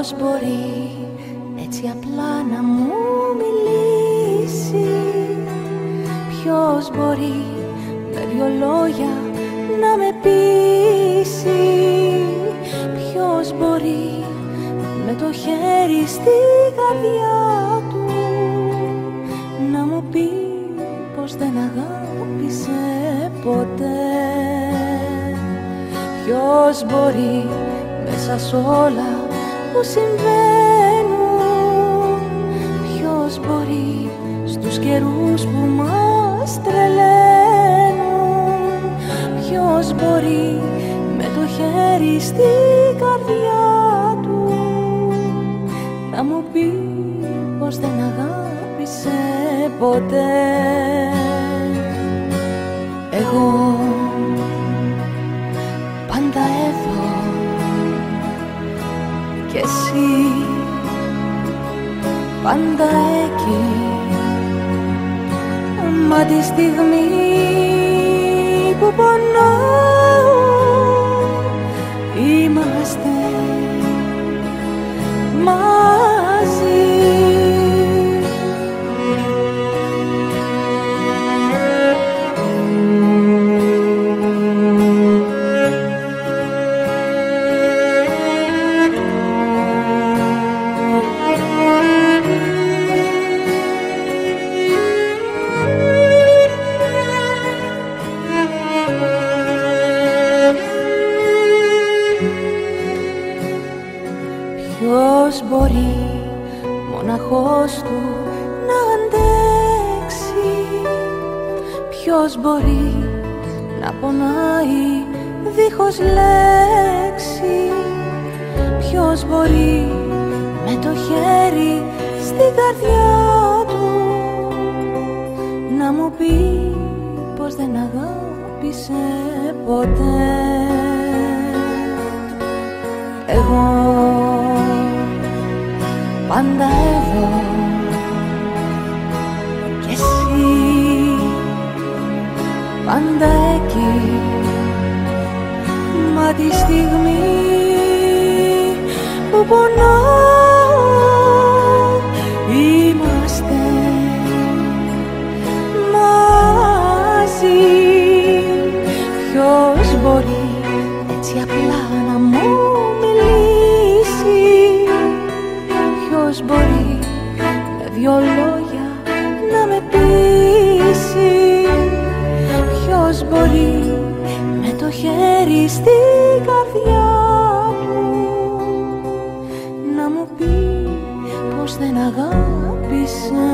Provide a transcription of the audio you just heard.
Ποιος μπορεί έτσι απλά να μου μιλήσει? Ποιος μπορεί με δυο λόγια να με πείσει? Ποιος μπορεί με το χέρι στην καρδιά του να μου πει πως δεν αγάπησε ποτέ? Ποιος μπορεί μέσα σ' όλα που συμβαίνουν? Ποιος μπορεί στους καιρούς που μας τρελαίνουν? Ποιος μπορεί με το χέρι στην καρδιά του να μου πει πως δεν αγάπησε ποτέ? Εγώ πάντα εδώ κι εσύ πάντα εκεί, μα τη στιγμή που πονάω είμαστε μαζί. Ποιος μπορεί μοναχός του να αντέξει? Ποιος μπορεί να πονάει δίχως λέξη? Ποιος μπορεί με το χέρι στην καρδιά του να μου πει πως δεν αγάπησε ποτέ? Εγώ πάντα εδώ κι εσύ πάντα εκεί, μα τη στιγμή που πονάω είμαστε μαζί. Ποιος μπορεί έτσι απλά να μου μιλήσει? Ποιος μπορεί με δυο λόγια να με πείσει? Ποιος μπορεί με το χέρι στην καρδιά του να μου πει πως δεν αγάπησε